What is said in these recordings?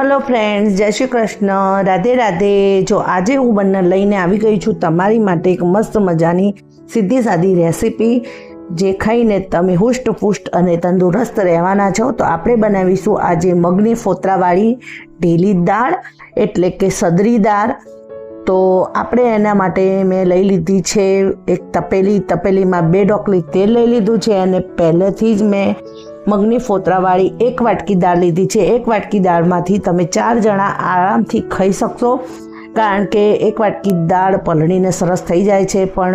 Hello friends, जय श्री कृष्ण, राधे राधे। जो आज हूँ लईने आवी गई छूँ तमारी माटे एक मस्त मजानी सीधी सादी रेसिपी जे खाईने तमे हुष्टपुष्ट अने तंदुरस्त रहेवाना छो। तो आपणे बनावीशुं आजे मगनी फोतरावाળી ઢીલી दाळ एटले के सदरी दाळ। तो આપણે એના માટે મેં લઈ લીધી છે એક તપેલીમાં 2 ડોકલી તેલ લઈ લીધું છે અને પહેલેથી જ મેં મગની ફોતરાવાળી 1 વાટકી દાળ લીધી છે। 1 વાટકી દાળમાંથી તમે 4 જણા આરામથી ખાઈ શકશો, કારણ કે 1 વાટકી દાળ પલળીને સરસ થઈ જાય છે। પણ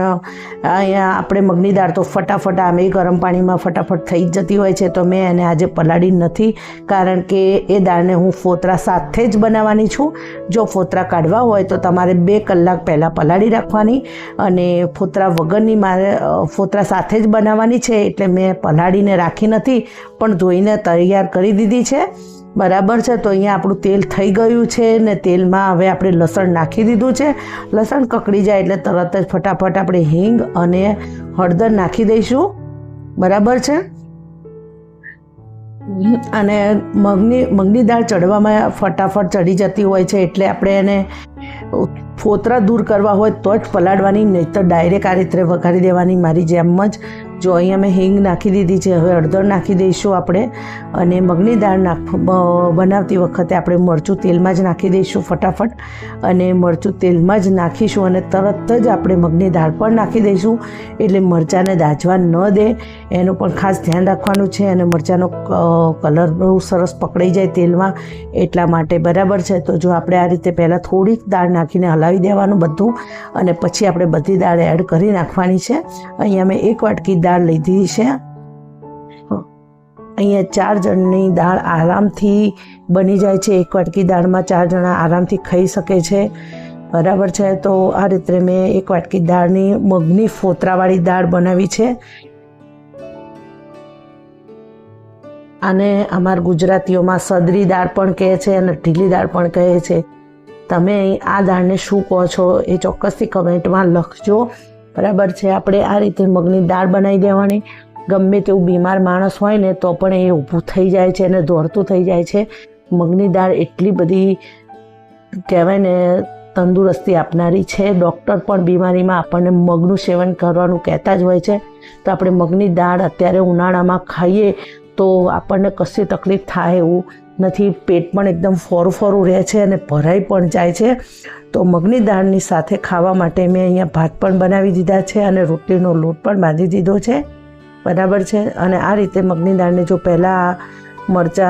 અહીંયા આપણે મગની દાળ તો ફટાફટ આમે ગરમ પાણીમાં ફટાફટ થઈ જ જતી હોય છે, તો મેં એને આજે પલાળી નથી, કારણ કે એ દાળને હું ફોતરા સાથે જ બનાવવાની છું। જો ફોતરા કાઢવા હોય તો તમારે 2 કલાક પહેલાં પલાળી રાખવાની, અને ફોતરા વગરની મારે ફોતરા સાથે જ બનાવવાની છે, એટલે મેં પલાળીને રાખી નથી પણ ધોઈને તૈયાર કરી દીધી છે। बराबर है। तो अहीं आपणुं तेल थई गयुं छे ने तेल में हवे आपणे लसण नाखी दीधुं छे। लसण ककड़ी जाए एटले तरत ज फटाफट आपणे हींग अने हळदर नाखी दईशुं। बराबर है। अने मगनी दाळ चढ़वामां फटाफट चढ़ी जती होय छे, एटले आपणे एने फोतरा दूर करवा होय तो ज पलाळवानी, नहीं तो डायरेक्ट आ रीते वघारी देवानी मारी जेम ज। जो अहींया मैं हींग नाखी दीधी छे, हवे हळदर नाखी दईशुं आपणे। अने मगनी दाळ बनावती वखते आपणे मरचुं तेलमां ज नाखी दईशुं फटाफट, अने मरचुं तेलमां ज नाखीशुं अने तरत ज आपणे मगनी दाळ पण नाखी दईशुं, एटले मरचाने दाझवा न दे एनुं पण खास ध्यान राखवानुं छे। अने मरचानो कलर बहु सरस पकड़ाई जाए तेलमां एटला माटे। बराबर है। तो जो आपणे आ रीते पहेला थोड़ी दाळ नाखीने हलावी देवानुं बधुं, अने पछी आपणे बधी दाळ एड करी नाखवानी छे। अहींया मैं 1 वाटकी दाळ लीधी छे। अहींया 4 जणनी दाळ आरामथी बनी जाए छे। 1 वाटकी दाळमां 4 जणा आरामथी खाई शके छे। बराबर है। तो आ रीते मैं 1 वाटकी दाळनी मगनी फोतरावाળી दाळ बनावी छे। आने अमार गुजरातीओमां सदरी दाळ पण कहे छे अने ढीली दाळ पण कहे छे। तमे आ दाळने शुं कहो छो ए चोक्कसथी कमेंटमां लखजो। बराबर है। आपणे आ रीते मगनी दाळ बनावी देवानी। गमे तेवुं बीमार माणस होय ने तो पण ए ऊभुं थई जाय छे अने दौड़तुं थई जाय छे। मगनी दाळ एटली बधी कहेवाय ने तंदुरस्ती आपनारी छे। डॉक्टर पण बीमारीमां आपणे मगनुं सेवन करवानुं कहेता ज होय छे। तो आपणे मगनी दाळ अत्यारे उनाळामां खाईए तो आपणे कशी तकलीफ थाय एवुं नहीं। पेट पण एकदम फोरू फोरू रहे छे अने भराई पण जाय छे। तो मगनी दाळनी साथे खावा माटे मैं अहींया भात पण बनावी दीधा छे अने रोटलीनो लोट पण बांधी दीधो छे। बराबर है। अने आ रीते मगनी दाळने जो पहला मरचा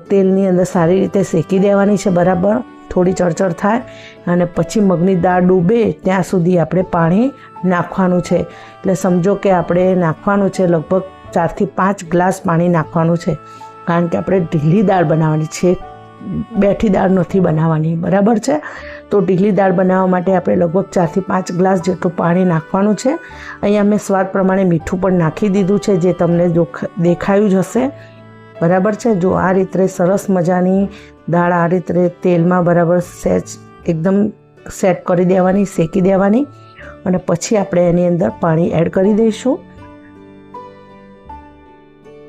तेलनी अंदर सारी रीते शेकी देवानी छे। बराबर थोड़ी चरचर थाय अने पछी मगनी दाळ डूबे त्यां सुधी आपणे पाणी नाखवानुं छे। एटले समजो के आपणे नाखवानुं छे लगभग 4 થી 5 ग्लास पाणी नाखवानुं छे, कारण के आपणे ढीली दाळ बनावવાની છે, બેઠી દાળ નથી બનાવવાની। બરાબર છે। તો ઢીલી દાળ બનાવવા માટે આપણે લગભગ 4 થી 5 ગ્લાસ જેટલું પાણી નાખવાનું છે। અહીંયા મેં સ્વાદ પ્રમાણે મીઠું પણ નાખી દીધું છે, જે તમને દેખાયું જ હશે। બરાબર છે। જો આ રીતે સરસ મજાની દાળ આ રીતે તેલમાં બરાબર એકદમ સેટ કરી દેવાની, શેકી દેવાની, અને પછી આપણે એની અંદર પાણી એડ કરી દઈશું।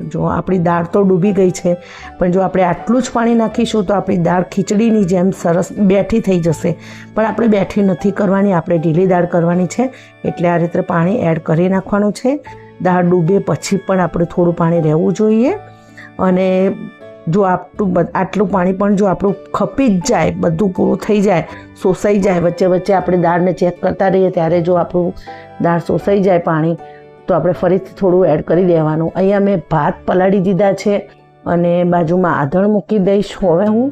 जो आपणी दाळ तो डूबी गई है, पण जो आपणे आटलुं ज पाणी नाखीशुं तो आपणी दाळ खीचड़ीनी जेम सरस बेठी थई जशे। पण आपणे बेठी नथी करवानी, आपणे ढीली दाळ करवानी छे, एटले आ रीते पाणी एड करी नाखवानुं छे। दाळ डूबे पछी पण आपणे थोडुं पाणी रहेवुं जोईए। अने जो आटलुं पाणी पण जो आपणुं खपी ज जाए, बधुं पूरुं थई जाए, शोषाई जाए, वच्चे वच्चे आपणे दाळने चेक करता रहीए त्यारे जो आपणुं दाळ शोषाई जाए पाणी तो आपणे फरीथी थोड़ुं एड करी देवानुं। अहींया मैं भात पलाળી दीधा छे अने बाजुमां आधण मूकी दईश। हवे हूँ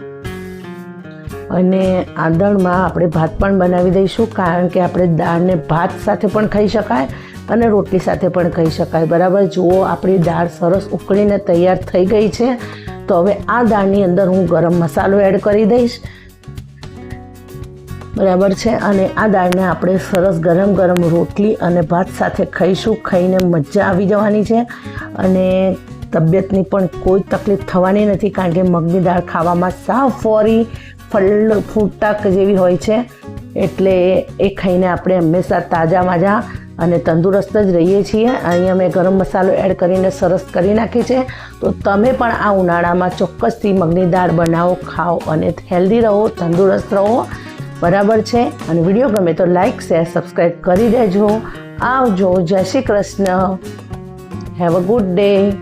अने आधणमां आपणे भात पण बनावी दईशुं, कारण के आपणे दाळने भात साथे पण खाई शकाय अने रोटली साथे पण खाई शकाय। बराबर। जुओ आपणी दाळ सरस उकळीने तैयार थई गई छे। तो हवे आ दाळनी अंदर हूँ गरम मसालो एड करी दईश। बराबर है। अने आ दाळने आपणे सरस गरम गरम रोटली अने भात साथे खाईशुं। खाईने मजा आवी जवानी छे अने तबियतनी पण कोई तकलीफ थवानी नथी, कारण के मगनी दाळ खावामां साव फोरी फूटाक जेवी होय छे। એટલે એ ખાઈને આપણે હંમેશા તાજા માજા અને તંદુરસ્ત જ રહીએ છીએ. અહીંયા મેં ગરમ મસાલો એડ કરીને સરસ કરી નાખી છે. તો તમે પણ આ ઉનાળામાં ચોક્કસથી મગની દાળ બનાવો, ખાઓ અને હેલ્ધી રહો, તંદુરસ્ત રહો. બરાબર છે? અને વિડીયો ગમે તો લાઈક, શેર, સબસ્ક્રાઈબ કરી દેજો. આવજો. જય Shri Krishna. Have a good day.